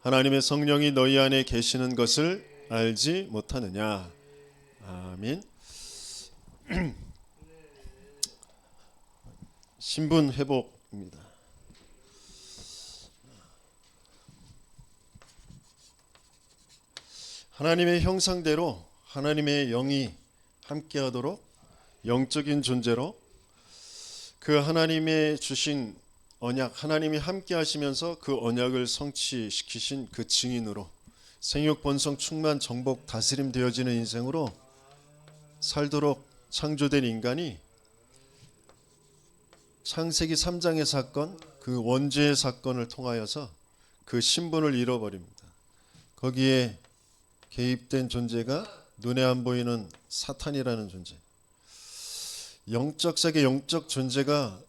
하나님의 성령이 너희 안에 계시는 것을 알지 못하느냐. 아멘. 신분 회복입니다. 하나님의 형상대로 하나님의 영이 함께하도록 영적인 존재로 그 하나님의 주신 언약, 하나님이 함께 하시면서 그 언약을 성취시키신 그 증인으로 생육 번성 충만 정복 다스림 되어지는 인생으로 살도록 창조된 인간이 창세기 3장의 사건, 그 원죄의 사건을 통하여서 그 신분을 잃어버립니다. 거기에 개입된 존재가 눈에 안 보이는 사탄이라는 존재. 영적 세계, 영적 존재가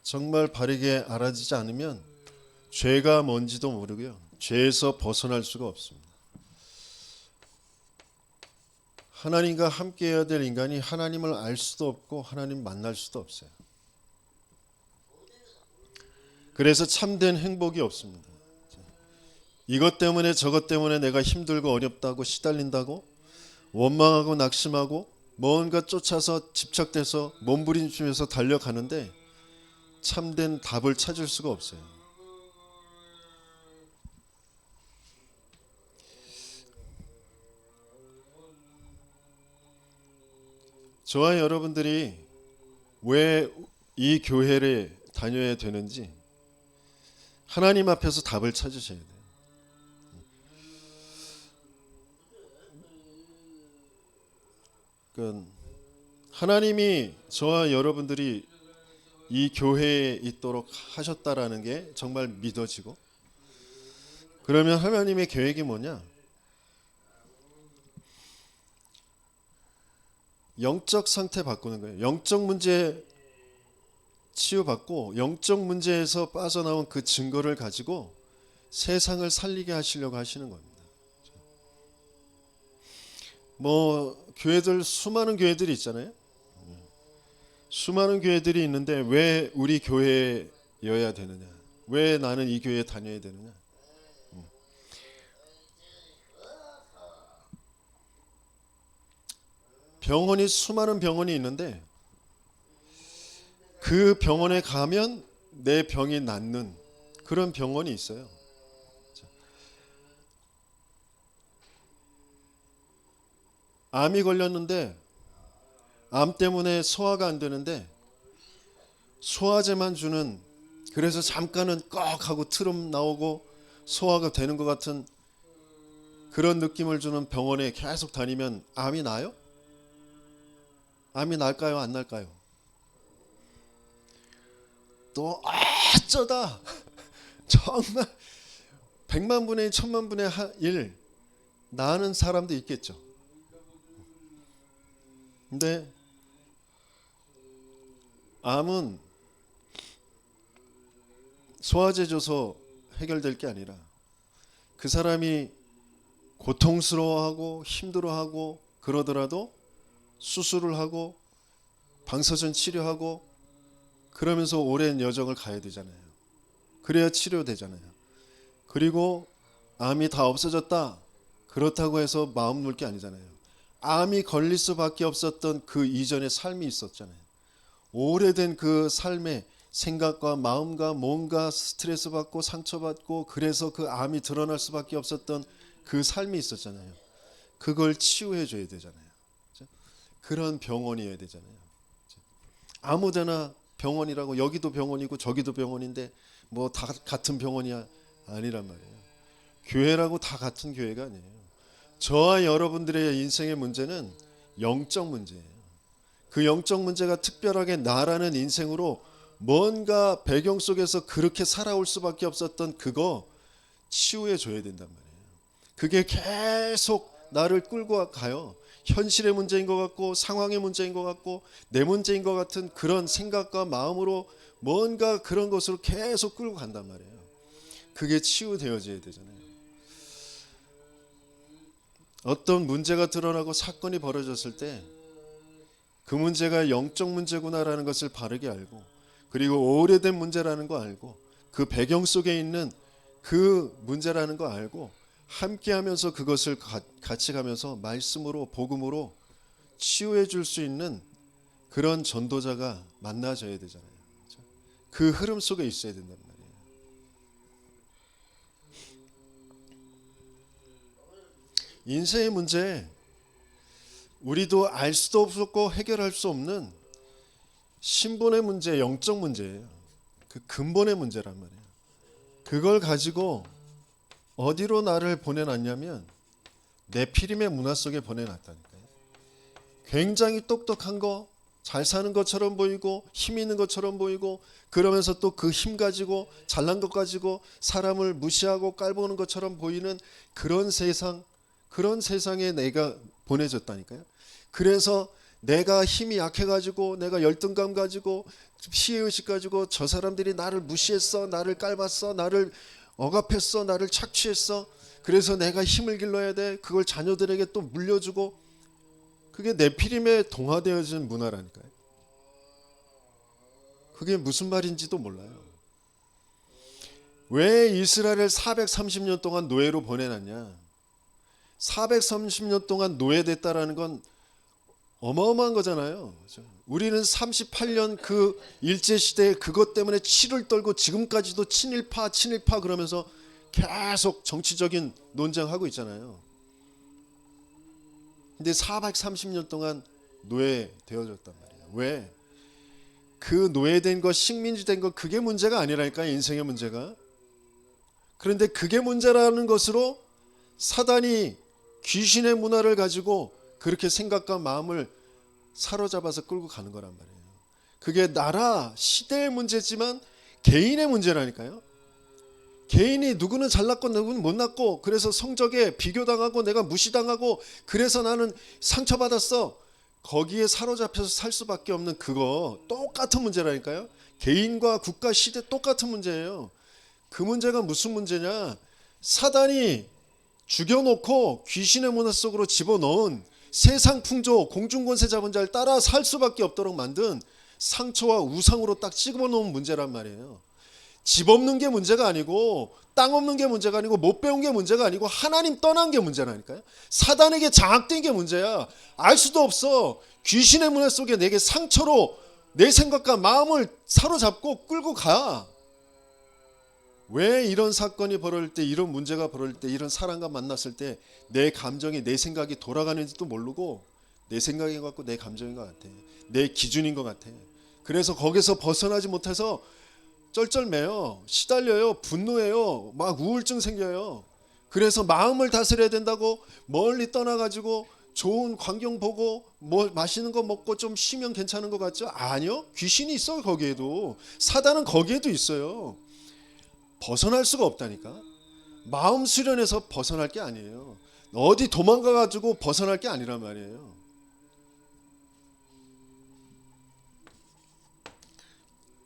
정말 바르게 알아지지 않으면 죄가 뭔지도 모르고요, 죄에서 벗어날 수가 없습니다. 하나님과 함께 해야 될 인간이 하나님을 알 수도 없고 하나님 만날 수도 없어요. 그래서 참된 행복이 없습니다. 이것 때문에 저것 때문에 내가 힘들고 어렵다고 시달린다고 원망하고 낙심하고 뭔가 쫓아서 집착돼서 몸부림치면서 달려가는데 참된 답을 찾을 수가 없어요. 저와 여러분들이 왜 이 교회를 다녀야 되는지 하나님 앞에서 답을 찾으셔야 돼요. 하나님이 저와 여러분들이 이 교회에 있도록 하셨다라는 게 정말 믿어지고, 그러면 하나님의 계획이 뭐냐? 영적 상태 바꾸는 거예요. 영적 문제 치유받고 영적 문제에서 빠져나온 그 증거를 가지고 세상을 살리게 하시려고 하시는 겁니다. 교회들, 수많은 교회들이 있잖아요. 수많은 교회들이 있는데 왜 우리 교회여야 되느냐? 왜 나는 이 교회에 다녀야 되느냐? 병원이, 수많은 병원이 있는데 그 병원에 가면 내 병이 낫는 그런 병원이 있어요. 암이 걸렸는데 암 때문에 소화가 안 되는데 소화제만 주는, 그래서 잠깐은 꺽 하고 트름 나오고 소화가 되는 것 같은 그런 느낌을 주는 병원에 계속 다니면 암이 나요? 암이 날까요? 안 날까요? 또 어쩌다 정말 100만 분의 1, 1000만 분의 1 나는 사람도 있겠죠. 근데 암은 소화제 줘서 해결될 게 아니라 그 사람이 고통스러워하고 힘들어하고 그러더라도 수술을 하고 방사선 치료하고 그러면서 오랜 여정을 가야 되잖아요. 그래야 치료되잖아요. 그리고 암이 다 없어졌다, 그렇다고 해서 마음 놓을 게 아니잖아요. 암이 걸릴 수밖에 없었던 그 이전의 삶이 있었잖아요. 오래된 그 삶의 생각과 마음과 뭔가 스트레스 받고 상처받고 그래서 그 암이 드러날 수밖에 없었던 그 삶이 있었잖아요. 그걸 치유해 줘야 되잖아요. 그런 병원이어야 되잖아요. 아무데나 병원이라고, 여기도 병원이고 저기도 병원인데 뭐 다 같은 병원이야 아니란 말이에요. 교회라고 다 같은 교회가 아니에요. 저와 여러분들의 인생의 문제는 영적 문제예요. 그 영적 문제가 특별하게 나라는 인생으로 뭔가 배경 속에서 그렇게 살아올 수밖에 없었던 그거 치유해 줘야 된단 말이에요. 그게 계속 나를 끌고 가요. 현실의 문제인 것 같고 상황의 문제인 것 같고 내 문제인 것 같은 그런 생각과 마음으로 뭔가 그런 것으로 계속 끌고 간단 말이에요. 그게 치유되어져야 되잖아요. 어떤 문제가 드러나고 사건이 벌어졌을 때 그 문제가 영적 문제구나라는 것을 바르게 알고, 그리고 오래된 문제라는 거 알고 그 배경 속에 있는 그 문제라는 거 알고 함께하면서 그것을 같이 가면서 말씀으로 복음으로 치유해 줄 수 있는 그런 전도자가 만나져야 되잖아요. 그렇죠? 그 흐름 속에 있어야 된단 말이에요. 인생의 문제, 우리도 알 수도 없었고 해결할 수 없는 신본의 문제, 영적 문제예요. 그 근본의 문제란 말이에요. 그걸 가지고 어디로 나를 보내놨냐면 네피림의 문화 속에 보내놨다니까요. 굉장히 똑똑한 거, 잘 사는 것처럼 보이고 힘 있는 것처럼 보이고 그러면서 또 그 힘 가지고 잘난 것 가지고 사람을 무시하고 깔보는 것처럼 보이는 그런 세상, 그런 세상에 내가 보내졌다니까요. 그래서 내가 힘이 약해가지고 내가 열등감 가지고 피해의식 가지고 저 사람들이 나를 무시했어, 나를 깔봤어, 나를 억압했어, 나를 착취했어. 그래서 내가 힘을 길러야 돼. 그걸 자녀들에게 또 물려주고. 그게 네피림에 동화되어진 문화라니까요. 그게 무슨 말인지도 몰라요. 왜 이스라엘을 430년 동안 노예로 보내놨냐. 430년 동안 노예됐다라는 건 어마어마한 거잖아요. 우리는 38년 그 일제시대에 그것 때문에 치를 떨고 지금까지도 친일파 그러면서 계속 정치적인 논쟁하고 있잖아요. 근데 430년 동안 노예되어졌단 말이에요. 왜? 그 노예된 것, 식민지된 것 그게 문제가 아니라니까요. 인생의 문제가. 그런데 그게 문제라는 것으로 사단이 귀신의 문화를 가지고 그렇게 생각과 마음을 사로잡아서 끌고 가는 거란 말이에요. 그게 나라, 시대의 문제지만 개인의 문제라니까요. 개인이 누구는 잘났고 누구는 못났고 그래서 성적에 비교당하고 내가 무시당하고 그래서 나는 상처받았어. 거기에 사로잡혀서 살 수밖에 없는 그거 똑같은 문제라니까요. 개인과 국가, 시대 똑같은 문제예요. 그 문제가 무슨 문제냐. 사단이 죽여놓고 귀신의 문화 속으로 집어넣은 세상 풍조, 공중권세 잡은 자를 따라 살 수밖에 없도록 만든 상처와 우상으로 딱 찍어놓은 문제란 말이에요. 집 없는 게 문제가 아니고 땅 없는 게 문제가 아니고 못 배운 게 문제가 아니고 하나님 떠난 게 문제라니까요. 사단에게 장악된 게 문제야. 알 수도 없어. 귀신의 문화 속에 내게 상처로 내 생각과 마음을 사로잡고 끌고 가. 왜 이런 사건이 벌어질 때, 이런 문제가 벌어질 때, 이런 사람과 만났을 때 내 감정이, 내 생각이 돌아가는지도 모르고 내 생각인 것 같고 내 감정인 것 같아. 내 기준인 것 같아. 그래서 거기서 벗어나지 못해서 쩔쩔매요. 시달려요. 분노해요. 막 우울증 생겨요. 그래서 마음을 다스려야 된다고 멀리 떠나가지고 좋은 광경 보고 뭐 맛있는 거 먹고 좀 쉬면 괜찮은 것 같죠? 아니요. 귀신이 있어요. 거기에도. 사단은 거기에도 있어요. 벗어날 수가 없다니까. 마음 수련해서 벗어날 게 아니에요. 어디 도망가가지고 벗어날 게 아니란 말이에요.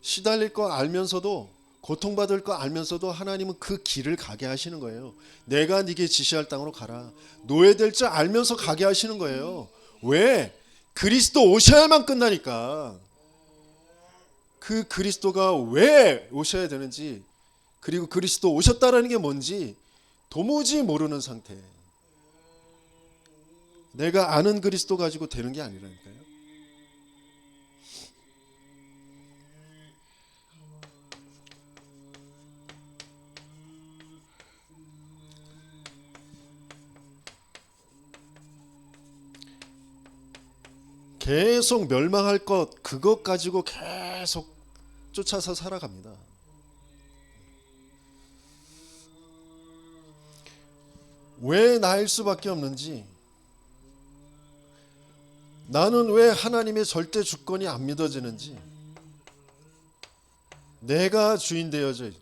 시달릴 거 알면서도, 고통받을 거 알면서도 하나님은 그 길을 가게 하시는 거예요. 내가 네게 지시할 땅으로 가라. 노예될 줄 알면서 가게 하시는 거예요. 왜? 그리스도 오셔야만 끝나니까. 그 그리스도가 왜 오셔야 되는지, 그리고 그리스도 오셨다라는 게 뭔지 도무지 모르는 상태. 내가 아는 그리스도 가지고 되는 게 아니라니까요. 계속 멸망할 것, 그것 가지고 계속 쫓아서 살아갑니다. 왜 나일 수밖에 없는지, 나는 왜 하나님의 절대 주권이 안 믿어지는지, 내가 주인 되어져 있는,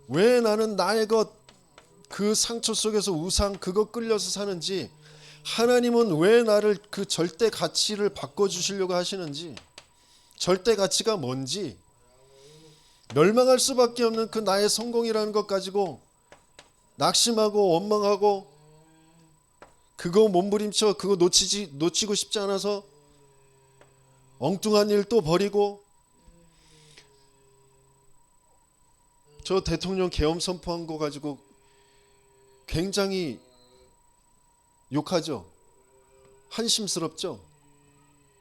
왜 나는 나의 것, 그 상처 속에서 우상 그거 끌려서 사는지, 하나님은 왜 나를 그 절대 가치를 바꿔주시려고 하시는지, 절대 가치가 뭔지, 멸망할 수밖에 없는 그 나의 성공이라는 것 가지고 낙심하고 원망하고 그거 몸부림쳐 그거 놓치고 싶지 않아서 엉뚱한 일 또 버리고 저 대통령 계엄 선포한 거 가지고 굉장히 욕하죠. 한심스럽죠.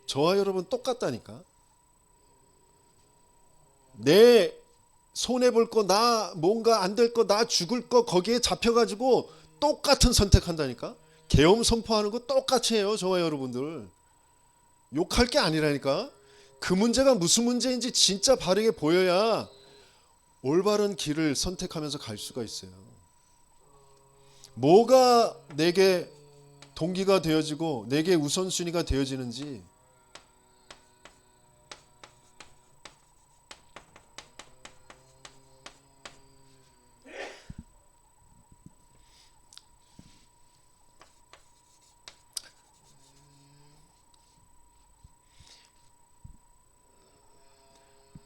저와 여러분 똑같다니까. 내 손해볼 거, 나 뭔가 안 될 거, 나 죽을 거 거기에 잡혀가지고 똑같은 선택한다니까. 계엄 선포하는 거 똑같이 해요. 저와 여러분들. 욕할 게 아니라니까. 그 문제가 무슨 문제인지 진짜 바르게 보여야 올바른 길을 선택하면서 갈 수가 있어요. 뭐가 내게 동기가 되어지고 내게 우선순위가 되어지는지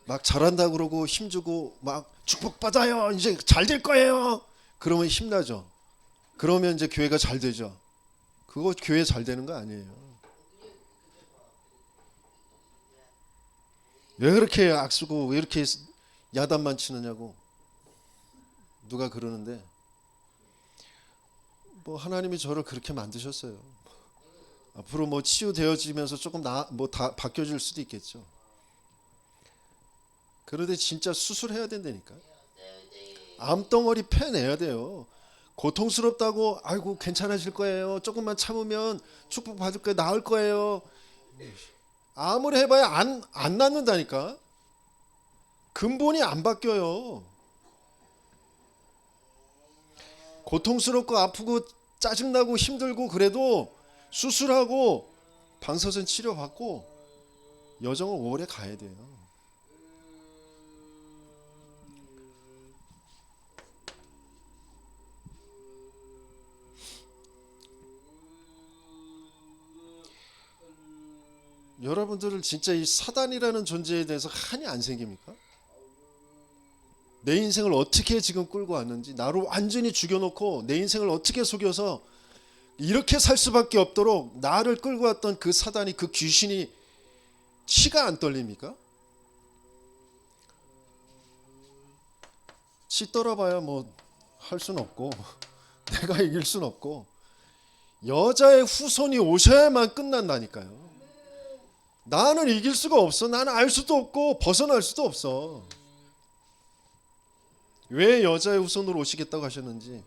막 잘한다 그러고 힘주고 막 축복받아요. 이제 잘 될 거예요. 그러면 힘나죠. 그러면 이제 교회가 잘 되죠. 그거 교회 잘 되는 거 아니에요. 왜 그렇게 악수고 왜 이렇게 야단만 치느냐고 누가 그러는데 뭐 하나님이 저를 그렇게 만드셨어요. 앞으로 뭐 치유되어지면서 조금 뭐 다 바뀌어질 수도 있겠죠. 그런데 진짜 수술해야 된다니까. 암덩어리 패내야 돼요. 고통스럽다고 아이고 괜찮아질 거예요. 조금만 참으면 축복 받을 거예요. 나을 거예요. 아무리 해봐야 안 낫는다니까. 근본이 안 바뀌어요. 고통스럽고 아프고 짜증나고 힘들고 그래도 수술하고 방사선 치료받고 여정을 오래 가야 돼요. 여러분들은 진짜 이 사단이라는 존재에 대해서 한이 안 생깁니까? 내 인생을 어떻게 지금 끌고 왔는지, 나를 완전히 죽여놓고 내 인생을 어떻게 속여서 이렇게 살 수밖에 없도록 나를 끌고 왔던 그 사단이, 그 귀신이 치가 안 떨립니까? 치 떨어봐야 뭐 할 수는 없고 내가 이길 수는 없고 여자의 후손이 오셔야만 끝난다니까요. 나는 이길 수가 없어. 나는 알 수도 없고 벗어날 수도 없어. 왜 여자의 후손으로 오시겠다고 하셨는지,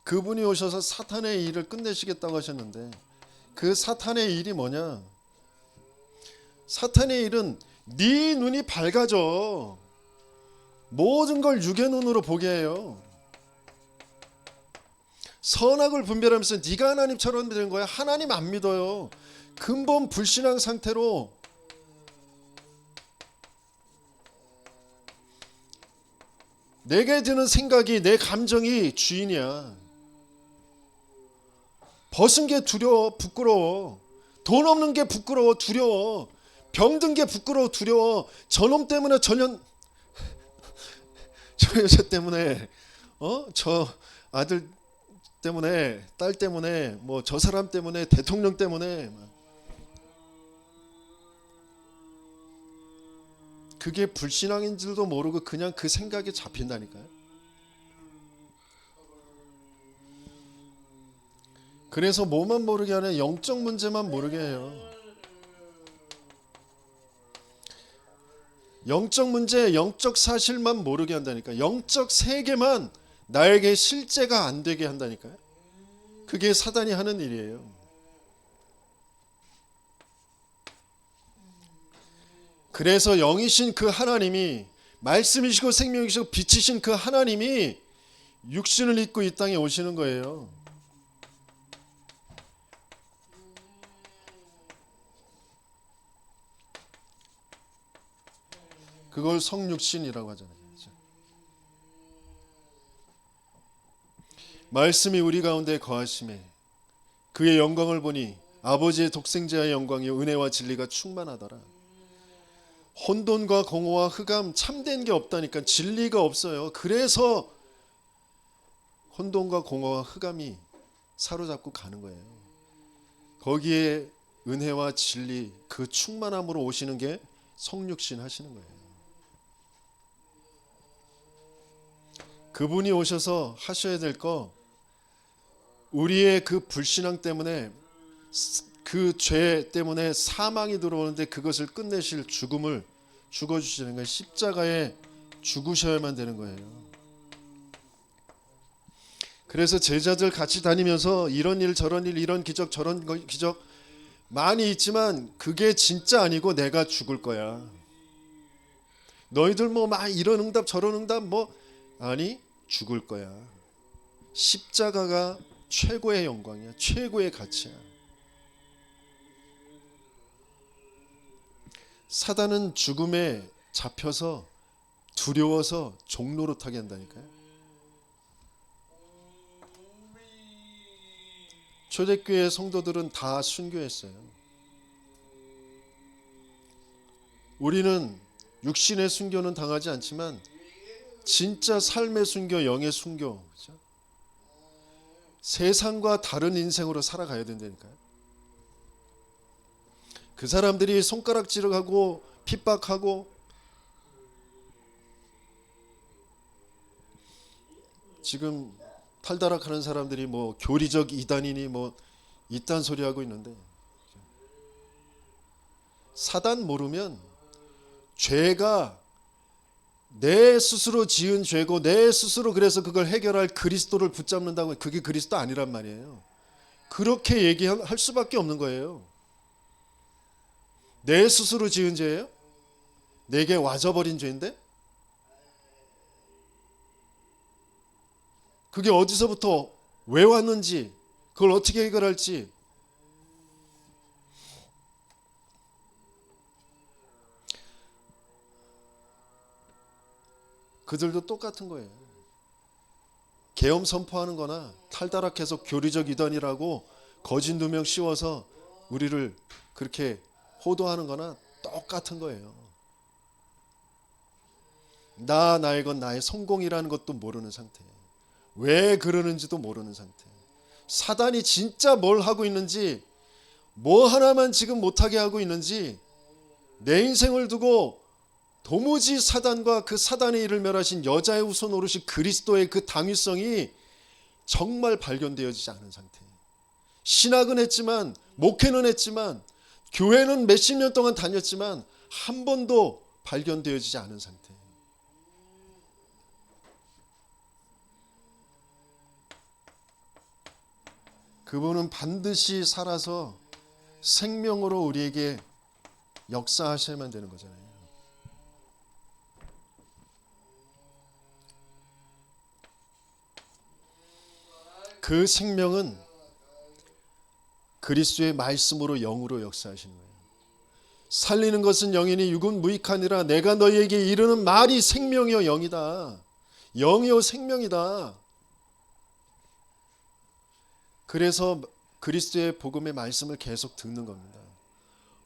그분이 오셔서 사탄의 일을 끝내시겠다고 하셨는데 그 사탄의 일이 뭐냐? 사탄의 일은 네 눈이 밝아져. 모든 걸 육의 눈으로 보게 해요. 선악을 분별하면서 네가 하나님처럼 되는 거야. 하나님 안 믿어요. 근본 불신앙 상태로 내게 드는 생각이, 내 감정이 주인이야. 벗은 게 두려워, 부끄러워. 돈 없는 게 부끄러워, 두려워. 병든 게 부끄러워, 두려워. 저놈 때문에 저 여자 때문에, 저 아들 때문에, 딸 때문에, 뭐 저 사람 때문에, 대통령 때문에. 그게 불신앙인 줄도 모르고 그냥 그 생각에 잡힌다니까요. 그래서 뭐만 모르게 하냐? 영적 문제만 모르게 해요. 영적 문제, 영적 사실만 모르게 한다니까. 영적 세계만 나에게 실제가 안 되게 한다니까요. 그게 사단이 하는 일이에요. 그래서 영이신 그 하나님이, 말씀이시고 생명이시고 빛이신 그 하나님이 육신을 입고 이 땅에 오시는 거예요. 그걸 성육신이라고 하잖아요. 말씀이 우리 가운데 거하심에 그의 영광을 보니 아버지의 독생자의 영광이요 은혜와 진리가 충만하더라. 혼돈과 공허와 흑암, 참된 게 없다니까. 진리가 없어요. 그래서 혼돈과 공허와 흑암이 사로잡고 가는 거예요. 거기에 은혜와 진리, 그 충만함으로 오시는 게 성육신 하시는 거예요. 그분이 오셔서 하셔야 될 거, 우리의 그 불신앙 때문에, 그 죄 때문에 사망이 들어오는데 그것을 끝내실 죽음을 죽어주시는 거예요. 십자가에 죽으셔야만 되는 거예요. 그래서 제자들 같이 다니면서 이런 일 저런 일, 이런 기적 저런 기적 많이 있지만 그게 진짜 아니고 내가 죽을 거야. 너희들 뭐 막 이런 응답 저런 응답 뭐, 아니, 죽을 거야. 십자가가 최고의 영광이야. 최고의 가치야. 사단은 죽음에 잡혀서 두려워서 종노릇하게 한다니까요. 초대교회 성도들은 다 순교했어요. 우리는 육신의 순교는 당하지 않지만 진짜 삶의 순교, 영의 순교, 그렇죠? 세상과 다른 인생으로 살아가야 된다니까요. 그 사람들이 손가락질하고 핍박하고, 지금 탈다락하는 사람들이 뭐 교리적 이단이니 뭐 이딴 소리 하고 있는데, 사단 모르면 죄가 내 스스로 지은 죄고 내 스스로 그래서 그걸 해결할 그리스도를 붙잡는다고, 그게 그리스도 아니란 말이에요. 그렇게 얘기할 수밖에 없는 거예요. 내 스스로 지은 죄예요? 내게 와져버린 죄인데? 그게 어디서부터 왜 왔는지, 그걸 어떻게 해결할지. 그들도 똑같은 거예요. 계엄 선포하는 거나 탈다락해서 교리적 이단이라고 거짓 누명 씌워서 우리를 그렇게 호도하는 거나 똑같은 거예요. 나의 건 나의 성공이라는 것도 모르는 상태. 왜 그러는지도 모르는 상태. 사단이 진짜 뭘 하고 있는지, 뭐 하나만 지금 못하게 하고 있는지, 내 인생을 두고 도무지 사단과 그 사단의 일을 멸하신 여자의 후손 오르신 그리스도의 그 당위성이 정말 발견되어지지 않은 상태. 신학은 했지만, 목회는 했지만, 교회는 몇십 년 동안 다녔지만 한 번도 발견되어지지 않은 상태. 그분은 반드시 살아서 생명으로 우리에게 역사하셔야만 되는 거잖아요. 그 생명은 그리스도의 말씀으로 영으로 역사하시는 거예요. 살리는 것은 영이니 육은 무익하니라. 내가 너희에게 이르는 말이 생명이요 영이다. 영이요 생명이다. 그래서 그리스도의 복음의 말씀을 계속 듣는 겁니다.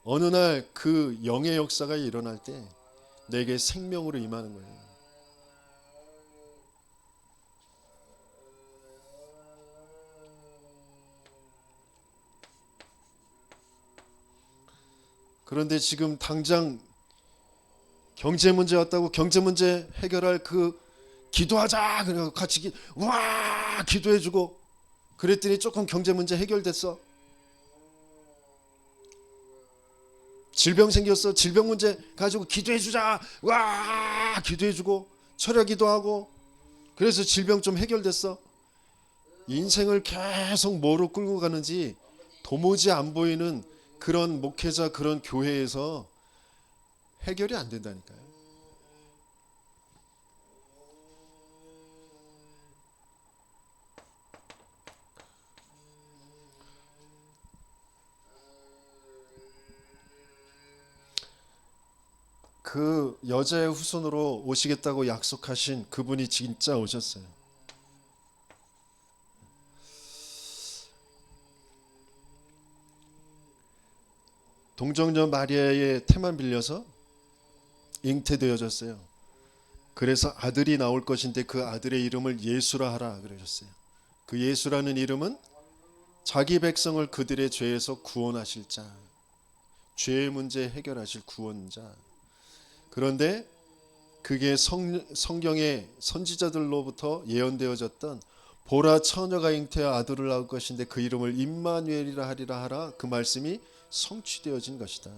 어느 날 그 영의 역사가 일어날 때 내게 생명으로 임하는 거예요. 그런데 지금 당장 경제 문제 왔다고 경제 문제 해결할 그 기도하자 그래서 같이 와 기도해주고 그랬더니 조금 경제 문제 해결됐어. 질병 생겼어. 질병 문제 가지고 기도해주자. 와 기도해주고 철야 기도하고 그래서 질병 좀 해결됐어. 인생을 계속 뭐로 끌고 가는지 도무지 안 보이는 그런 목회자 그런 교회에서 해결이 안 된다니까요. 그 여자의 후손으로 오시겠다고 약속하신 그분이 진짜 오셨어요. 동정녀 마리아의 태만 빌려서 잉태되어졌어요. 그래서 아들이 나올 것인데 그 아들의 이름을 예수라 하라 그러셨어요. 그 예수라는 이름은 자기 백성을 그들의 죄에서 구원하실 자, 죄의 문제 해결하실 구원자. 그런데 그게 성경의 선지자들로부터 예언되어졌던 보라 처녀가 잉태하 아들을 낳을 것인데 그 이름을 임마누엘이라 하리라 하라, 그 말씀이 성취되어진 것이다.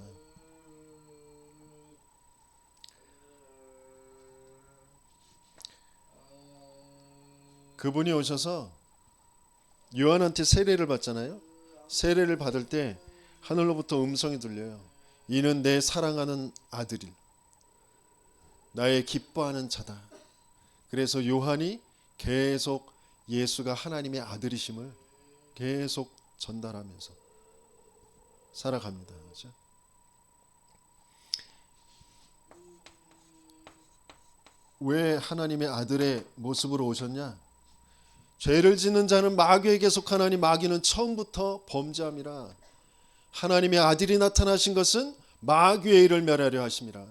그분이 오셔서 요한한테 세례를 받잖아요. 세례를 받을 때 하늘로부터 음성이 들려요. 이는 내 사랑하는 아들이 나의 기뻐하는 자다. 그래서 요한이 계속 예수가 하나님의 아들이심을 계속 전달하면서 살아갑니다. 그렇죠? 왜 하나님의 아들의 모습으로 오셨냐? 죄를 짓는 자는 마귀에게 속하나니 마귀는 처음부터 범죄함이라. 하나님의 아들이 나타나신 것은 마귀의 일을 멸하려 하심이라.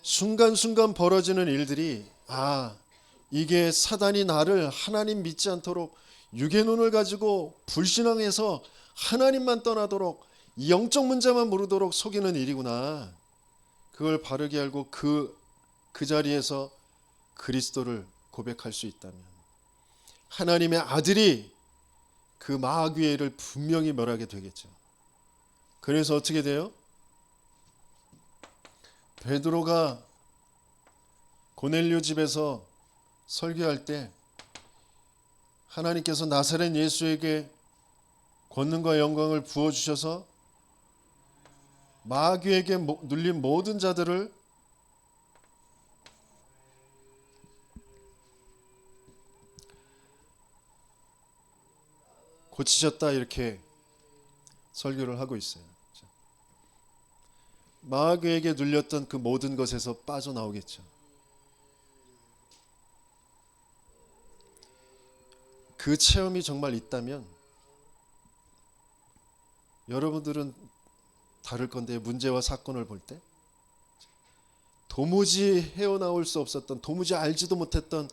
순간순간 벌어지는 일들이, 이게 사단이 나를 하나님 믿지 않도록 육의 눈을 가지고 불신앙해서 하나님만 떠나도록 영적 문제만 모르도록 속이는 일이구나. 그걸 바르게 알고 그 자리에서 그리스도를 고백할 수 있다면 하나님의 아들이 그 마귀의 일을 분명히 멸하게 되겠죠. 그래서 어떻게 돼요? 베드로가 고넬료 집에서 설교할 때 하나님께서 나사렛 예수에게 권능과 영광을 부어주셔서 마귀에게 눌린 모든 자들을 고치셨다, 이렇게 설교를 하고 있어요. 마귀에게 눌렸던 그 모든 것에서 빠져나오겠죠. 그 체험이 정말 있다면 여러분들은 다를 건데, 문제와 사건을 볼 때 도무지 헤어나올 수 없었던, 도무지 알지도 못했던,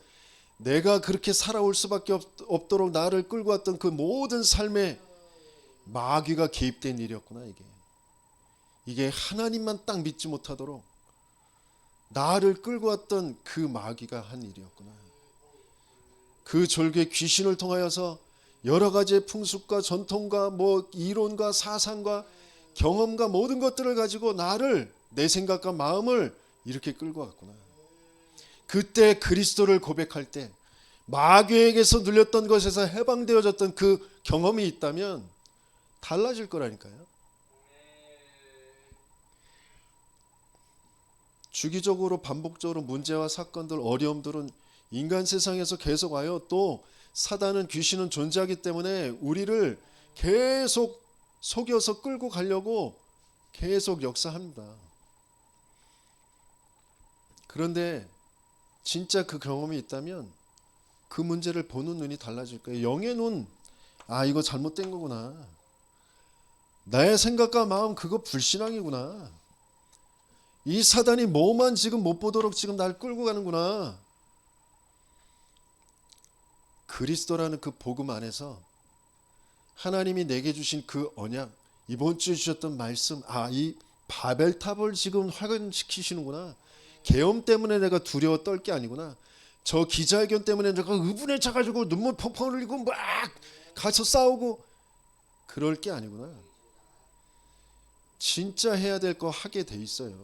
내가 그렇게 살아올 수밖에 없도록 나를 끌고 왔던 그 모든 삶에 마귀가 개입된 일이었구나. 이게 하나님만 딱 믿지 못하도록 나를 끌고 왔던 그 마귀가 한 일이었구나. 그 졸개 귀신을 통하여서 여러 가지의 풍습과 전통과 이론과 사상과 경험과 모든 것들을 가지고 나를, 내 생각과 마음을 이렇게 끌고 왔구나. 그때 그리스도를 고백할 때 마귀에게서 눌렸던 것에서 해방되어졌던 그 경험이 있다면 달라질 거라니까요. 주기적으로 반복적으로 문제와 사건들, 어려움들은 인간 세상에서 계속 와요. 또 사단은, 귀신은 존재하기 때문에 우리를 계속 속여서 끌고 가려고 계속 역사합니다. 그런데 진짜 그 경험이 있다면 그 문제를 보는 눈이 달라질 거예요. 영의 눈, 이거 잘못된 거구나. 나의 생각과 마음, 그거 불신앙이구나. 이 사단이 뭐만 지금 못 보도록 지금 날 끌고 가는구나. 그리스도라는 그 복음 안에서 하나님이 내게 주신 그 언약, 이번 주에 주셨던 말씀, 이 바벨탑을 지금 확인시키시는구나. 계엄 때문에 내가 두려워 떨 게 아니구나. 저 기자회견 때문에 내가 의분에 차가지고 눈물 펑펑 흘리고 막 가서 싸우고 그럴 게 아니구나. 진짜 해야 될 거 하게 돼 있어요.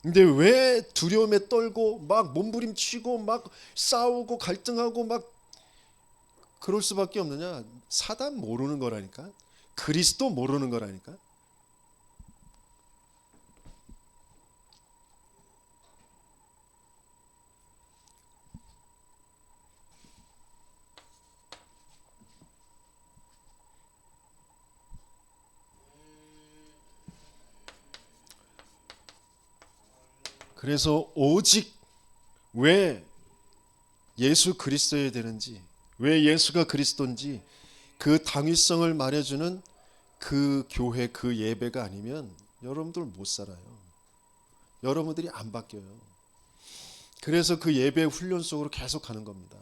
근데 왜 두려움에 떨고 막 몸부림치고 막 싸우고 갈등하고 막 그럴 수밖에 없느냐? 사단 모르는 거라니까. 그리스도 모르는 거라니까. 그래서 오직 왜 예수 그리스도여야 되는지, 왜 예수가 그리스도인지 그 당위성을 말해주는 그 교회, 그 예배가 아니면 여러분들 못 살아요. 여러분들이 안 바뀌어요. 그래서 그 예배 훈련 속으로 계속 가는 겁니다.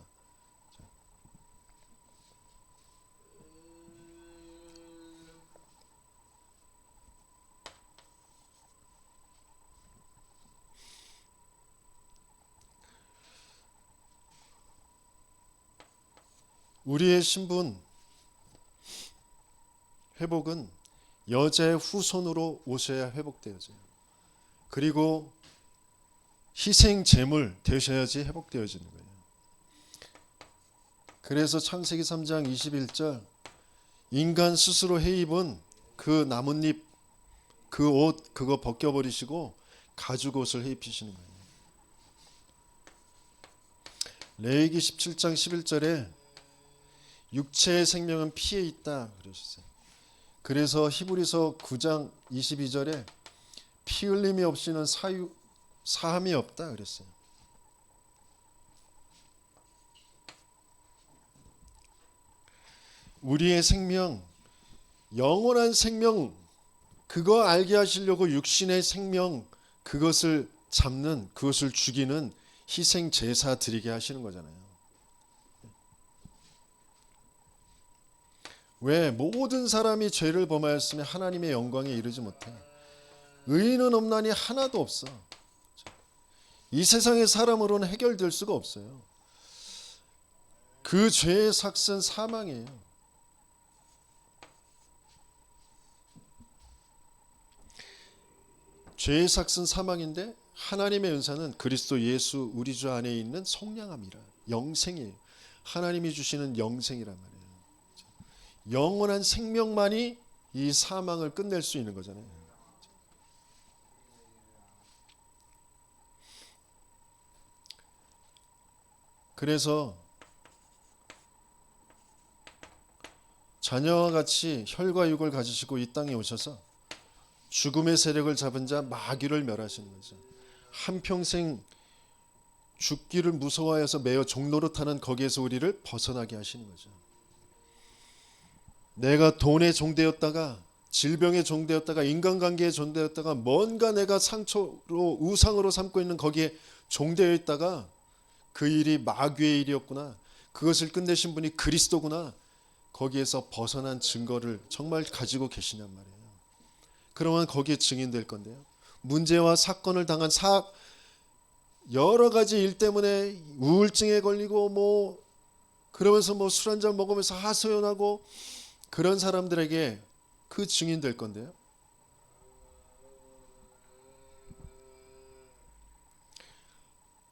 우리의 신분 회복은 여자의 후손으로 오셔야 회복되어져요. 그리고 희생 제물 되셔야지 회복되어지는 거예요. 그래서 창세기 3장 21절 인간 스스로 해 입은 그 나뭇잎 그 옷 그거 벗겨버리시고 가죽 옷을 해 입히시는 거예요. 레위기 17장 11절에 육체의 생명은 피에 있다 그러셨어요. 그래서 히브리서 9장 22절에 피 흘림이 없이는 사함이 없다 그랬어요. 우리의 생명, 영원한 생명, 그거 알게 하시려고 육신의 생명, 그것을 잡는, 그것을 죽이는 희생 제사 드리게 하시는 거잖아요. 왜? 모든 사람이 죄를 범하였으면 하나님의 영광에 이르지 못해. 의인은 없나니 하나도 없어. 이 세상의 사람으로는 해결될 수가 없어요. 그 죄의 삭은 사망이에요. 죄의 삭은 사망인데 하나님의 은사는 그리스도 예수 우리 주 안에 있는 속량함이라. 영생이에요. 하나님이 주시는 영생이란 말이에요. 영원한 생명만이 이 사망을 끝낼 수 있는 거잖아요. 그래서 자녀와 같이 혈과 육을 가지시고 이 땅에 오셔서 죽음의 세력을 잡은 자 마귀를 멸하시는 거죠. 한평생 죽기를 무서워해서 매어 종노릇하는 거기에서 우리를 벗어나게 하시는 거죠. 내가 돈에 종되었다가 질병에 종되었다가 인간관계에 종되었다가 뭔가 내가 상처로 우상으로 삼고 있는 거기에 종되어 있다가 그 일이 마귀의 일이었구나. 그것을 끝내신 분이 그리스도구나. 거기에서 벗어난 증거를 정말 가지고 계시냔 말이에요. 그러면 거기에 증인될 건데요. 문제와 사건을 당한 여러 가지 일 때문에 우울증에 걸리고 그러면서 술 한잔 먹으면서 하소연하고 그런 사람들에게 그 증인될 건데요.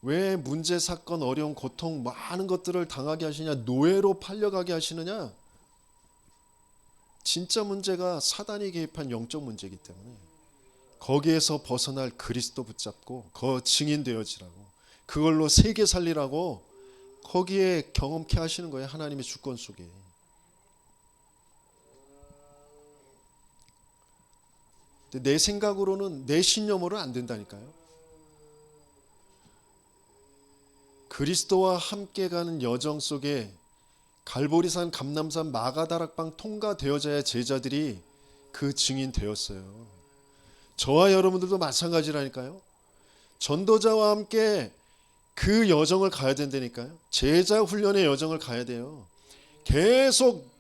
왜 문제, 사건, 어려움, 고통 많은 것들을 당하게 하시냐? 노예로 팔려가게 하시느냐? 진짜 문제가 사단이 개입한 영적 문제이기 때문에 거기에서 벗어날 그리스도 붙잡고 그 증인 되어지라고 그걸로 세계 살리라고 거기에 경험케 하시는 거예요. 하나님의 주권 속에. 근데 내 생각으로는 내 신념으로는 안 된다니까요. 그리스도와 함께 가는 여정 속에 갈보리산, 감람산, 마가다락방 통과되어져야 제자들이 그 증인 되었어요. 저와 여러분들도 마찬가지라니까요. 전도자와 함께 그 여정을 가야 된다니까요. 제자 훈련의 여정을 가야 돼요. 계속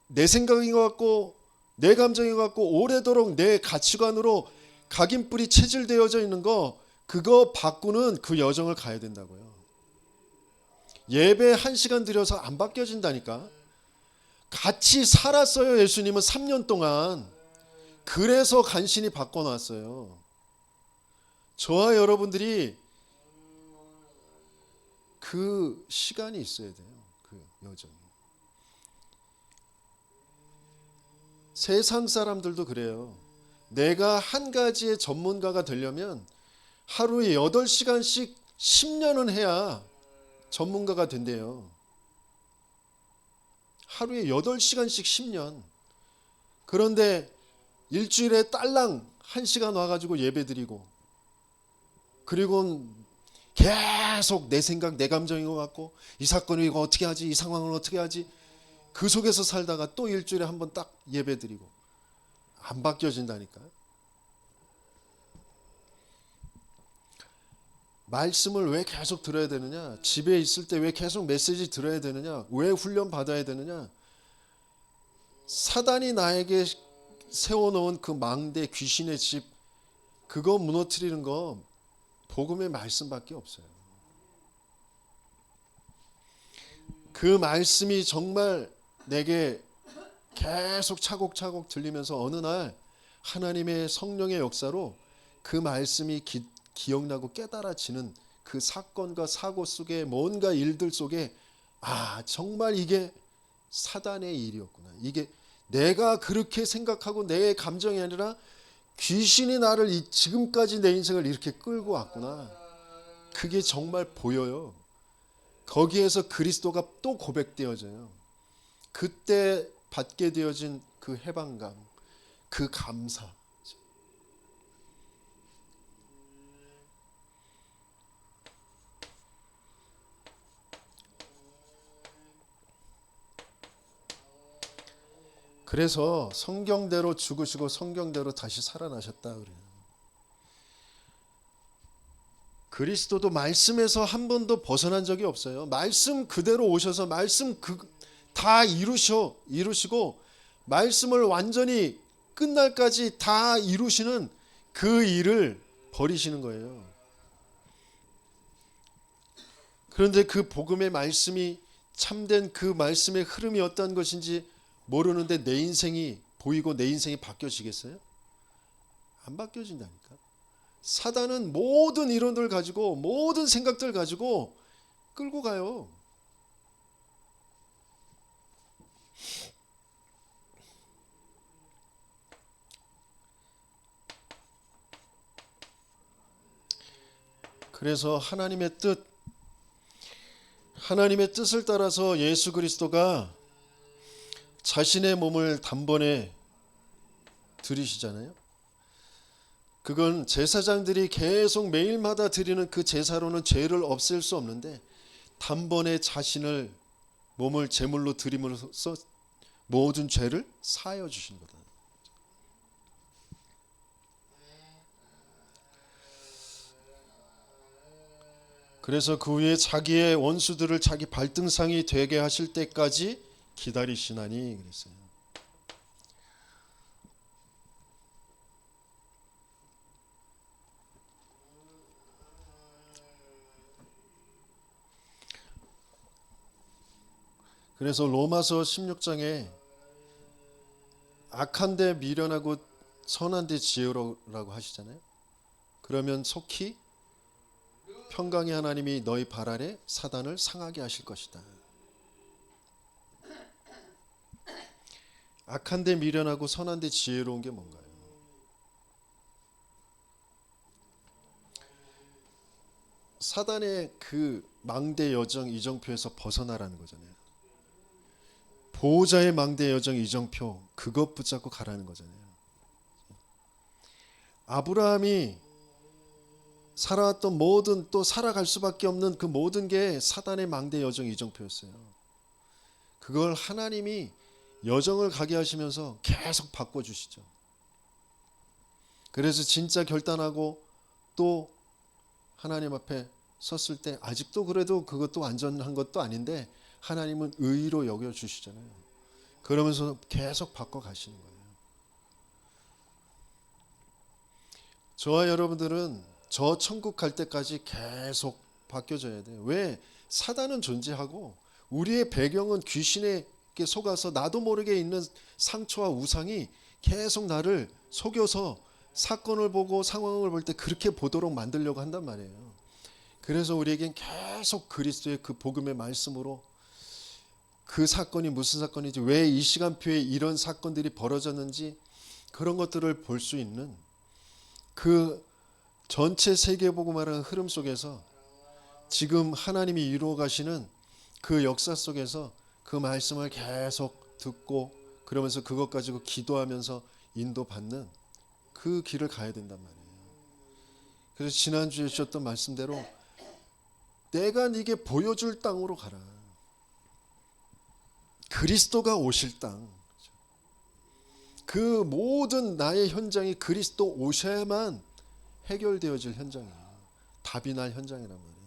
내 생각인 것 같고 내 감정인 것 같고 오래도록 내 가치관으로 각인뿔이 체질되어져 있는 거 그거 바꾸는 그 여정을 가야 된다고요. 예배 1시간 드려서 안 바뀌어진다니까. 같이 살았어요. 예수님은 3년 동안. 그래서 간신히 바꿔놨어요. 저와 여러분들이 그 시간이 있어야 돼요. 그 여정이. 세상 사람들도 그래요. 내가 한 가지의 전문가가 되려면 하루에 8시간씩 10년은 해야 전문가가 된대요. 하루에 8시간씩 10년. 그런데 일주일에 딸랑 1시간 와가지고 예배 드리고 그리고 계속 내 생각 내 감정인 것 같고 이 사건을 이거 어떻게 하지 이 상황을 어떻게 하지 그 속에서 살다가 또 일주일에 한 번 딱 예배 드리고 안 바뀌어진다니까요. 말씀을 왜 계속 들어야 되느냐? 집에 있을 때 왜 계속 메시지 들어야 되느냐? 왜 훈련 받아야 되느냐? 사단이 나에게 세워놓은 그 망대 귀신의 집 그거 무너뜨리는 거 복음의 말씀밖에 없어요. 그 말씀이 정말 내게 계속 차곡차곡 들리면서 어느 날 하나님의 성령의 역사로 그 말씀이 기억나고 깨달아지는 그 사건과 사고 속에 뭔가 일들 속에 정말 이게 사단의 일이었구나. 이게 내가 그렇게 생각하고 내 감정이 아니라 귀신이 나를 지금까지 내 인생을 이렇게 끌고 왔구나. 그게 정말 보여요. 거기에서 그리스도가 또 고백되어져요. 그때 받게 되어진 그 해방감, 그 감사. 그래서 성경대로 죽으시고 성경대로 다시 살아나셨다 그래요. 그리스도도 말씀에서 한 번도 벗어난 적이 없어요. 말씀 그대로 오셔서 말씀 다 이루시고 말씀을 완전히 끝날까지 다 이루시는 그 일을 버리시는 거예요. 그런데 그 복음의 말씀이 참된 그 말씀의 흐름이 어떤 것인지 모르는데 내 인생이 보이고 내 인생이 바뀌어지겠어요? 안 바뀌어진다니까. 사단은 모든 이론들 가지고 모든 생각들 가지고 끌고 가요. 그래서 하나님의 뜻을 따라서 예수 그리스도가 자신의 몸을 단번에 드리시잖아요. 그건 제사장들이 계속 매일마다 드리는 그 제사로는 죄를 없앨 수 없는데 단번에 자신을 몸을 제물로 드림으로써 모든 죄를 사하여 주신 거다. 그래서 그 후에 자기의 원수들을 자기 발등상이 되게 하실 때까지 기다리시나니 그랬어요. 그래서 로마서 16장에 악한 데 미련하고 선한 데 지혜로라고 하시잖아요. 그러면 속히 평강의 하나님이 너희 발 아래 사단을 상하게 하실 것이다. 악한 데 미련하고 선한 데 지혜로운 게 뭔가요? 사단의 그 망대 여정 이정표에서 벗어나라는 거잖아요. 보호자의 망대 여정 이정표 그것 붙잡고 가라는 거잖아요. 아브라함이 살아왔던 모든 또 살아갈 수밖에 없는 그 모든 게 사단의 망대 여정 이정표였어요. 그걸 하나님이 여정을 가게 하시면서 계속 바꿔주시죠. 그래서 진짜 결단하고 또 하나님 앞에 섰을 때 아직도 그래도 그것도 완전한 것도 아닌데 하나님은 의로 여겨주시잖아요. 그러면서 계속 바꿔가시는 거예요. 저와 여러분들은 저 천국 갈 때까지 계속 바뀌어져야 돼요. 왜? 사단은 존재하고 우리의 배경은 귀신에게 속아서 나도 모르게 있는 상처와 우상이 계속 나를 속여서 사건을 보고 상황을 볼 때 그렇게 보도록 만들려고 한단 말이에요. 그래서 우리에겐 계속 그리스도의 그 복음의 말씀으로 그 사건이 무슨 사건인지 왜 이 시간표에 이런 사건들이 벌어졌는지 그런 것들을 볼 수 있는 그 전체 세계복음화라는 흐름 속에서 지금 하나님이 이루어 가시는 그 역사 속에서 그 말씀을 계속 듣고 그러면서 그것 가지고 기도하면서 인도받는 그 길을 가야 된단 말이에요. 그래서 지난주에 주셨던 말씀대로 내가 네게 보여줄 땅으로 가라. 그리스도가 오실 땅. 그 모든 나의 현장이 그리스도 오셔야만 해결되어질 현장이에요. 답이 날 현장이란 말이에요.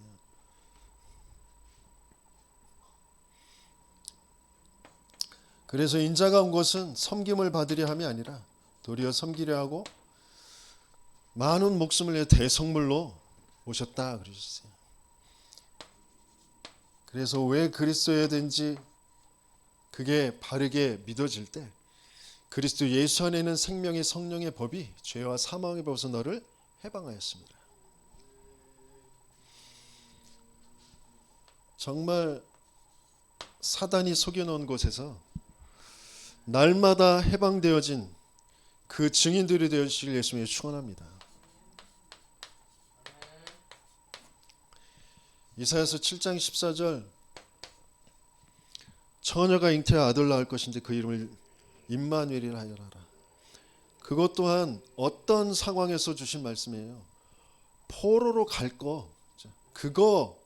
그래서 인자가 온 것은 섬김을 받으려 함이 아니라 도리어 섬기려 하고 많은 목숨을 위해 대성물로 오셨다 그러셨어요. 그래서 왜 그리스도여든지 그게 바르게 믿어질 때 그리스도 예수 안에 있는 생명의 성령의 법이 죄와 사망의 법에서 너를 해방하였습니다. 정말 사단이 속여놓은 곳에서 날마다 해방되어진 그 증인들이 되어주시길 예수님이 축원합니다. 이사야서 7장 14절 처녀가 잉태하 아들 낳을 것인데 그 이름을 임마누엘이라 하여라. 그것 또한 어떤 상황에서 주신 말씀이에요. 포로로 갈 거 그거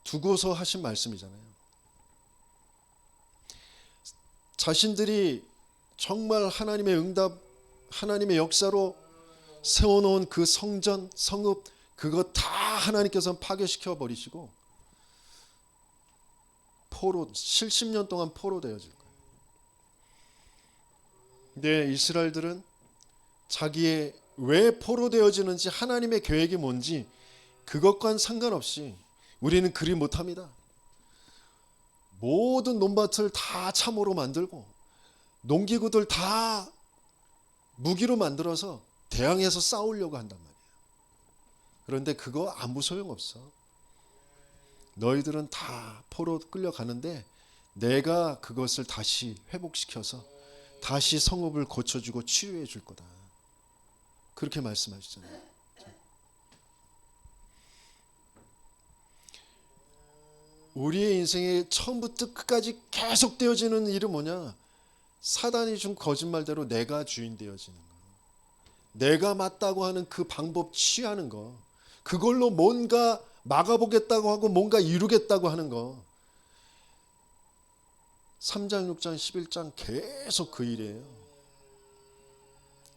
두고서 하신 말씀이잖아요. 자신들이 정말 하나님의 응답, 하나님의 역사로 세워놓은 그 성전, 성읍 그거 다 하나님께서 파괴시켜 버리시고 포로 70년 동안 포로 되어질 거예요. 근데 이스라엘들은 자기의 왜 포로 되어지는지 하나님의 계획이 뭔지 그것과는 상관없이 우리는 그리 못합니다. 모든 논밭을 다 참으로 만들고 농기구들 다 무기로 만들어서 대항해서 싸우려고 한단 말이에요. 그런데 그거 아무 소용없어. 너희들은 다 포로 끌려가는데 내가 그것을 다시 회복시켜서 다시 성읍을 고쳐주고 치유해 줄 거다. 그렇게 말씀하시잖아요. 우리의 인생에 처음부터 끝까지 계속 되어지는 일은 뭐냐? 사단이 준 거짓말대로 내가 주인 되어지는 거. 내가 맞다고 하는 그 방법 취하는 거. 그걸로 뭔가 막아보겠다고 하고 뭔가 이루겠다고 하는 거. 3장, 6장, 11장 계속 그 일이에요.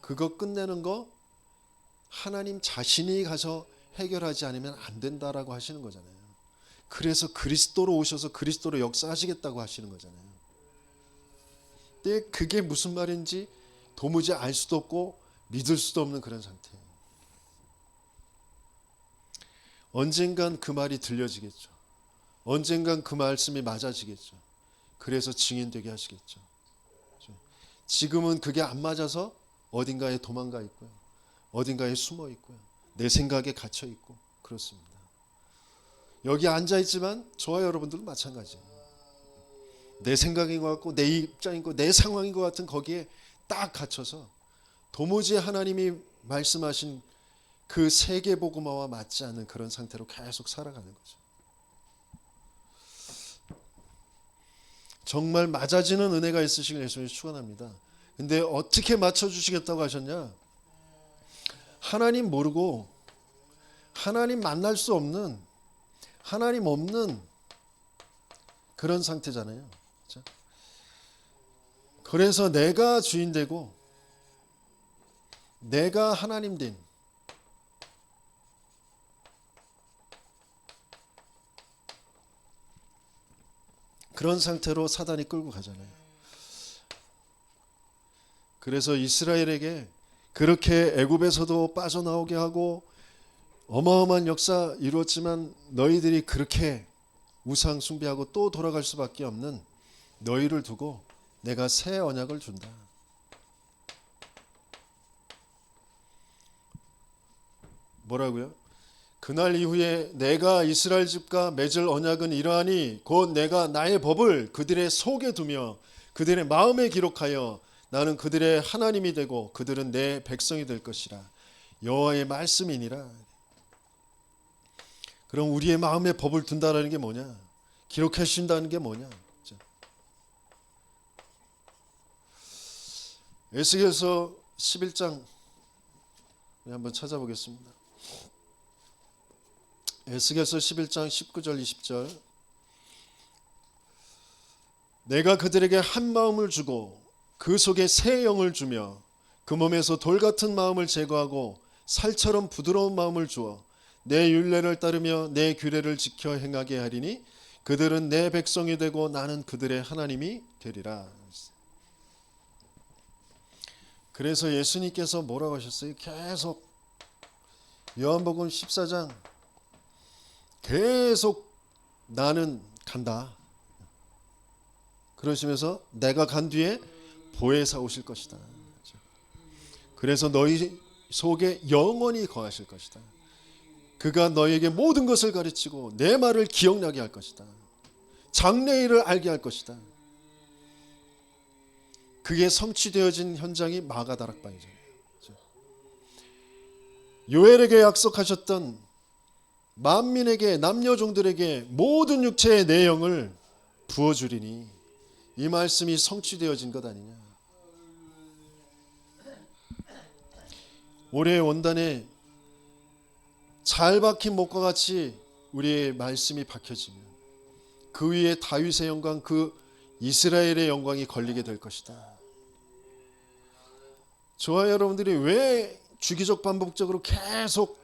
그거 끝내는 거 하나님 자신이 가서 해결하지 않으면 안 된다라고 하시는 거잖아요. 그래서 그리스도로 오셔서 그리스도로 역사하시겠다고 하시는 거잖아요. 근데 그게 무슨 말인지 도무지 알 수도 없고 믿을 수도 없는 그런 상태예요. 언젠간 그 말이 들려지겠죠. 언젠간 그 말씀이 맞아지겠죠. 그래서 증인되게 하시겠죠. 지금은 그게 안 맞아서 어딘가에 도망가 있고요. 어딘가에 숨어 있고요. 내 생각에 갇혀 있고 그렇습니다. 여기 앉아 있지만 저와 여러분들도 마찬가지예요. 내 생각인 것 같고 내 입장인 것, 내 상황인 것 같은 거기에 딱 갇혀서 도무지 하나님이 말씀하신 그 세계복음화와 맞지 않는 그런 상태로 계속 살아가는 거죠. 정말 맞아지는 은혜가 있으시길 예수님이 축원합니다. 근데 어떻게 맞춰주시겠다고 하셨냐? 하나님 모르고 하나님 만날 수 없는 하나님 없는 그런 상태잖아요. 그렇죠? 그래서 내가 주인 되고 내가 하나님 된 그런 상태로 사단이 끌고 가잖아요. 그래서 이스라엘에게 그렇게 애굽에서도 빠져나오게 하고 어마어마한 역사 이루었지만 너희들이 그렇게 우상 숭배하고 또 돌아갈 수밖에 없는 너희를 두고 내가 새 언약을 준다. 뭐라고요? 그날 이후에 내가 이스라엘 집과 맺을 언약은 이러하니 곧 내가 나의 법을 그들의 속에 두며 그들의 마음에 기록하여 나는 그들의 하나님이 되고 그들은 내 백성이 될 것이라. 여호와의 말씀이니라. 그럼 우리의 마음에 법을 둔다라는 게 뭐냐? 기록해 주신다는 게 뭐냐? 에스겔서 11장 한번 찾아보겠습니다. 에스겔서 11장 19절 20절 내가 그들에게 한 마음을 주고 그 속에 새 영을 주며 그 몸에서 돌 같은 마음을 제거하고 살처럼 부드러운 마음을 주어 내 율례를 따르며 내 규례를 지켜 행하게 하리니 그들은 내 백성이 되고 나는 그들의 하나님이 되리라. 그래서 예수님께서 뭐라고 하셨어요? 계속 요한복음 14장 계속 나는 간다. 그러시면서 내가 간 뒤에 보혜사 오실 것이다. 그래서 너희 속에 영원히 거하실 것이다. 그가 너에게 모든 것을 가르치고 내 말을 기억나게 할 것이다. 장래일을 알게 할 것이다. 그게 성취되어진 현장이 마가다락방이잖아요. 요엘에게 약속하셨던 만민에게 남녀 종들에게 모든 육체의 내용을 부어주리니 이 말씀이 성취되어진 것 아니냐. 올해 원단에 잘 박힌 목과 같이 우리의 말씀이 박혀지면 그 위에 다윗의 영광, 그 이스라엘의 영광이 걸리게 될 것이다. 저와 여러분들이 왜 주기적 반복적으로 계속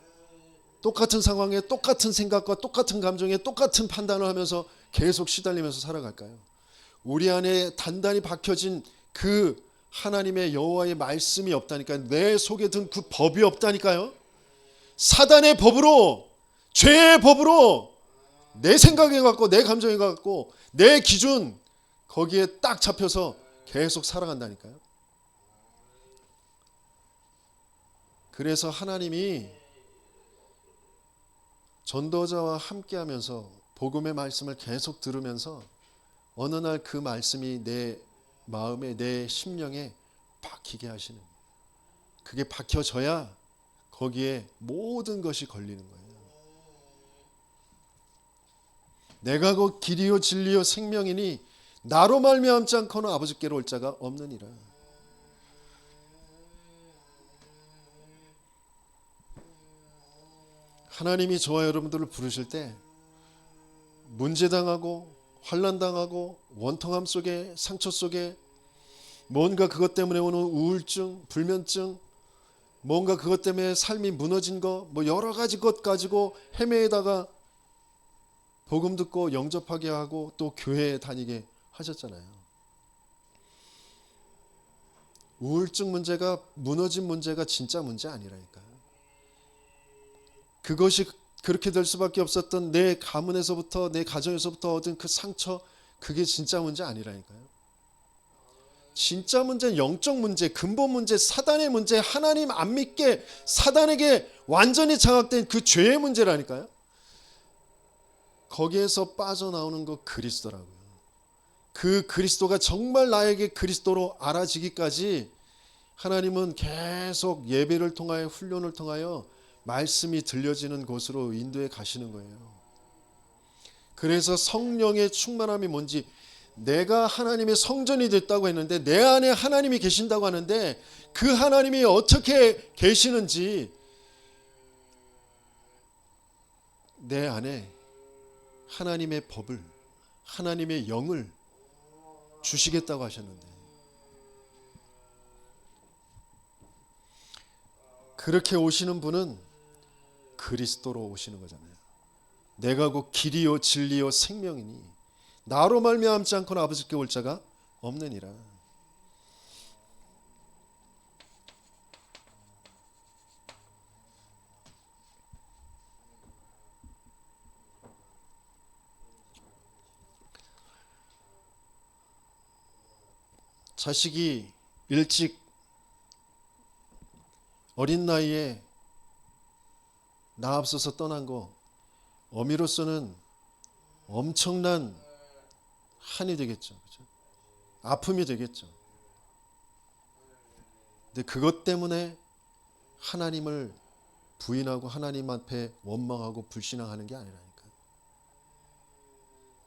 똑같은 상황에 똑같은 생각과 똑같은 감정에 똑같은 판단을 하면서 계속 시달리면서 살아갈까요? 우리 안에 단단히 박혀진 그 하나님의 여호와의 말씀이 없다니까요. 내 속에 든 그 법이 없다니까요. 사단의 법으로, 죄의 법으로 내 생각에 갖고 내 감정에 갖고 내 기준 거기에 딱 잡혀서 계속 살아간다니까요. 그래서 하나님이 전도자와 함께하면서 복음의 말씀을 계속 들으면서 어느 날 그 말씀이 내 마음에 내 심령에 박히게 하시는 거예요. 그게 박혀져야 거기에 모든 것이 걸리는 거예요. 내가 곧 길이요 진리요 생명이니 나로 말미암지 않고는 아버지께로 올 자가 없느니라. 하나님이 저와 여러분들을 부르실 때 문제당하고 환난당하고 원통함 속에 상처 속에 뭔가 그것 때문에 오는 우울증, 불면증, 뭔가 그것 때문에 삶이 무너진 거, 뭐 여러 가지 것 가지고 헤매다가 복음 듣고 영접하게 하고 또 교회에 다니게 하셨잖아요. 우울증 문제가 무너진 문제가 진짜 문제 아니라니까요. 그것이 그렇게 될 수밖에 없었던 내 가문에서부터 내 가정에서부터 얻은 그 상처, 그게 진짜 문제 아니라니까요. 진짜 문제는 영적 문제, 근본 문제, 사단의 문제, 하나님 안 믿게 사단에게 완전히 장악된 그 죄의 문제라니까요. 거기에서 빠져나오는 거 그리스도라고요. 그 그리스도가 정말 나에게 그리스도로 알아지기까지 하나님은 계속 예배를 통하여 훈련을 통하여 말씀이 들려지는 곳으로 인도해 가시는 거예요. 그래서 성령의 충만함이 뭔지, 내가 하나님의 성전이 됐다고 했는데 내 안에 하나님이 계신다고 하는데 그 하나님이 어떻게 계시는지 내 안에 하나님의 법을, 하나님의 영을 주시겠다고 하셨는데 그렇게 오시는 분은 그리스도로 오시는 거잖아요. 내가 곧 길이요 진리요 생명이니 나로 말미암지 않고는 아버지께 올 자가 없느니라. 자식이 일찍 어린 나이에 나 앞서서 떠난 거 어미로서는 엄청난 한이 되겠죠. 그렇죠? 아픔이 되겠죠. 근데 그것 때문에 하나님을 부인하고 하나님 앞에 원망하고 불신앙하는 게 아니라니까요.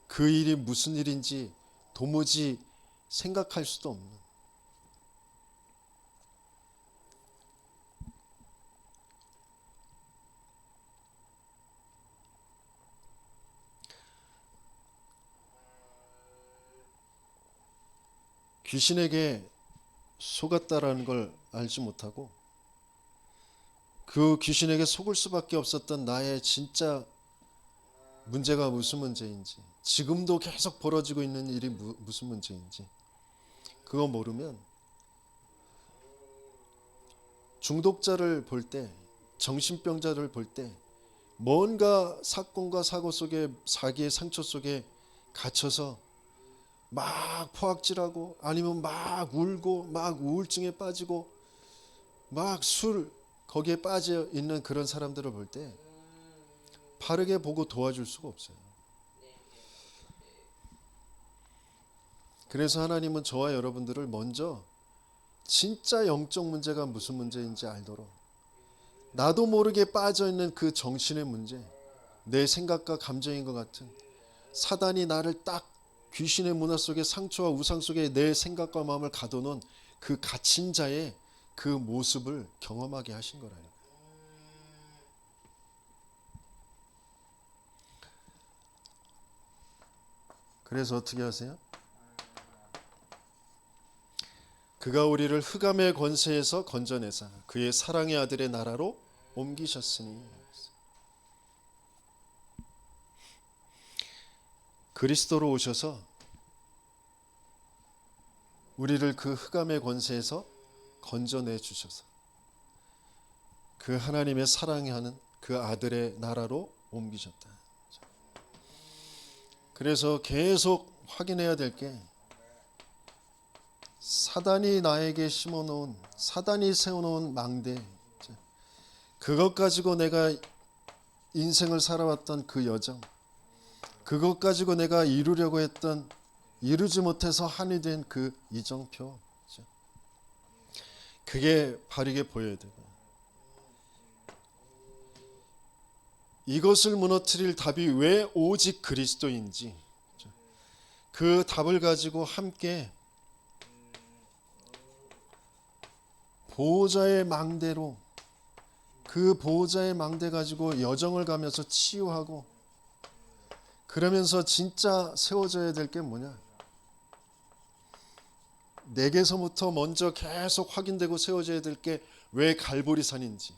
그 일이 무슨 일인지 도무지 생각할 수도 없는, 귀신에게 속았다라는 걸 알지 못하고 그 귀신에게 속을 수밖에 없었던 나의 진짜 문제가 무슨 문제인지, 지금도 계속 벌어지고 있는 일이 무슨 문제인지 그거 모르면 중독자를 볼 때, 정신병자를 볼 때 뭔가 사건과 사고 속에, 사기의 상처 속에 갇혀서 막 포악질하고 아니면 막 울고 막 우울증에 빠지고 막 술 거기에 빠져 있는 그런 사람들을 볼 때 바르게 보고 도와줄 수가 없어요. 그래서 하나님은 저와 여러분들을 먼저 진짜 영적 문제가 무슨 문제인지 알도록, 나도 모르게 빠져있는 그 정신의 문제, 내 생각과 감정인 것 같은, 사단이 나를 딱 귀신의 문화 속에, 상처와 우상 속에 내 생각과 마음을 가둬놓은 그 갇힌 자의 그 모습을 경험하게 하신 거라요. 그래서 어떻게 하세요? 그가 우리를 흑암의 권세에서 건져내사 그의 사랑의 아들의 나라로 옮기셨으니. 그리스도로 오셔서 우리를 그 흑암의 권세에서 건져내 주셔서 그 하나님의 사랑하는 그 아들의 나라로 옮기셨다. 그래서 계속 확인해야 될 게, 사단이 나에게 심어놓은, 사단이 세워놓은 망대, 그것 가지고 내가 인생을 살아왔던 그 여정, 그것 가지고 내가 이루려고 했던, 이루지 못해서 한이 된 그 이정표, 그게 바르게 보여야 되고, 이것을 무너뜨릴 답이 왜 오직 그리스도인지, 그 답을 가지고 함께 보호자의 망대로, 그 보호자의 망대 가지고 여정을 가면서 치유하고, 그러면서 진짜 세워져야 될 게 뭐냐, 내게서부터 먼저 계속 확인되고 세워져야 될 게 왜 갈보리산인지,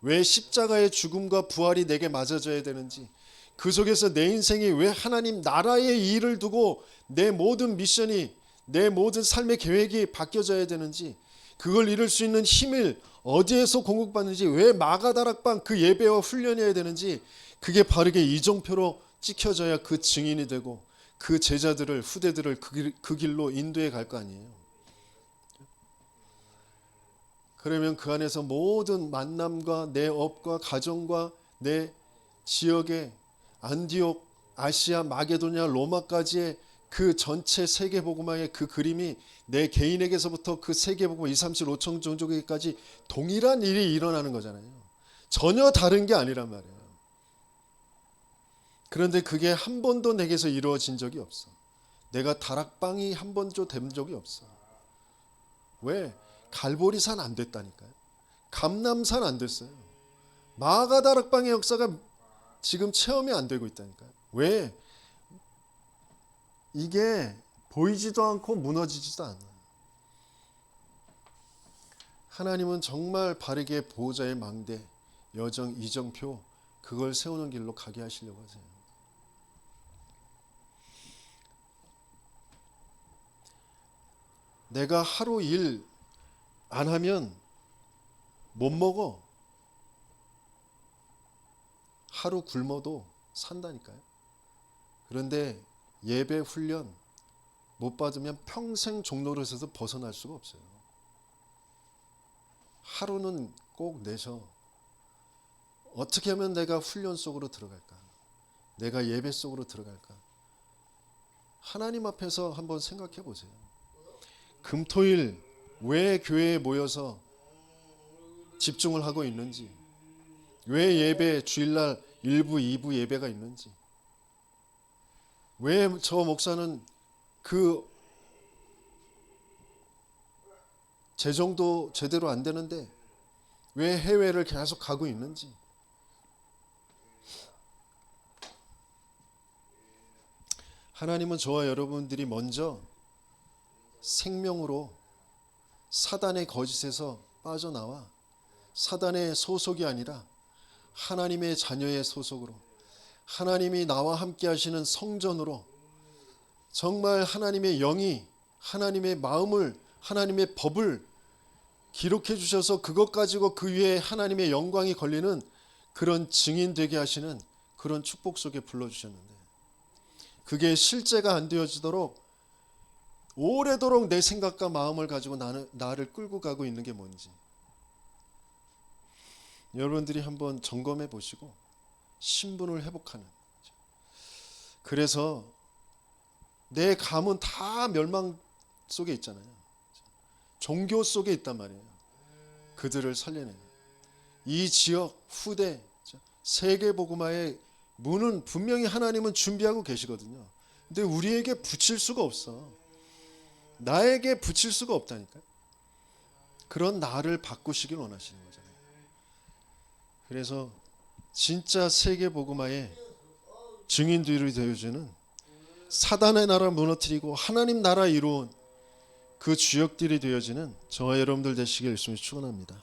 왜 십자가의 죽음과 부활이 내게 맞아져야 되는지, 그 속에서 내 인생이 왜 하나님 나라의 일을 두고 내 모든 미션이, 내 모든 삶의 계획이 바뀌어져야 되는지, 그걸 이룰 수 있는 힘을 어디에서 공급받는지, 왜 마가다락방 그 예배와 훈련해야 되는지, 그게 바르게 이정표로 찍혀져야 그 증인이 되고 그 제자들을, 후대들을 그 길로 인도해 갈 거 아니에요. 그러면 그 안에서 모든 만남과 내 업과 가정과 내 지역의 안디옥, 아시아, 마게도냐, 로마까지의 그 전체 세계복음화의 그 그림이 내 개인에게서부터 그 세계복음화 2, 3, 7, 5천 종족에게까지 동일한 일이 일어나는 거잖아요. 전혀 다른 게 아니란 말이에요. 그런데 그게 한 번도 내게서 이루어진 적이 없어. 내가 다락방이 한 번도 된 적이 없어. 왜? 갈보리산 안 됐다니까요. 감남산 안 됐어요. 마가다락방의 역사가 지금 체험이 안 되고 있다니까요. 왜? 이게 보이지도 않고 무너지지도 않아요. 하나님은 정말 바르게 보호자의 망대, 여정, 이정표, 그걸 세우는 길로 가게 하시려고 하세요. 내가 하루 일 안 하면 못 먹어. 하루 굶어도 산다니까요. 그런데 예배 훈련 못 받으면 평생 종로릇에서 벗어날 수가 없어요. 하루는 꼭 내서 어떻게 하면 내가 훈련 속으로 들어갈까? 내가 예배 속으로 들어갈까? 하나님 앞에서 한번 생각해 보세요. 금토일 왜 교회에 모여서 집중을 하고 있는지, 왜 예배 주일날 1부, 2부 예배가 있는지, 왜 저 목사는 그 재정도 제대로 안 되는데 왜 해외를 계속 가고 있는지, 하나님은 저와 여러분들이 먼저 생명으로 사단의 거짓에서 빠져나와 사단의 소속이 아니라 하나님의 자녀의 소속으로, 하나님이 나와 함께 하시는 성전으로, 정말 하나님의 영이 하나님의 마음을, 하나님의 법을 기록해 주셔서 그것 가지고 그 위에 하나님의 영광이 걸리는 그런 증인 되게 하시는 그런 축복 속에 불러주셨는데, 그게 실제가 안 되어지도록 오래도록 내 생각과 마음을 가지고 나를 끌고 가고 있는 게 뭔지 여러분들이 한번 점검해 보시고 신분을 회복하는. 그래서 내 가문 다 멸망 속에 있잖아요. 종교 속에 있단 말이에요. 그들을 살려내는 이 지역 후대 세계 복음화의 문은 분명히 하나님은 준비하고 계시거든요. 근데 우리에게 붙일 수가 없어. 나에게 붙일 수가 없다니까. 그런 나를 바꾸시길 원하시는 거잖아요. 그래서 진짜 세계 복음화의 증인들이 되어주는 사단의 나라 무너뜨리고 하나님 나라 이루온 그 주역들이 되어지는 저와 여러분들 되시길 열심히 축원합니다.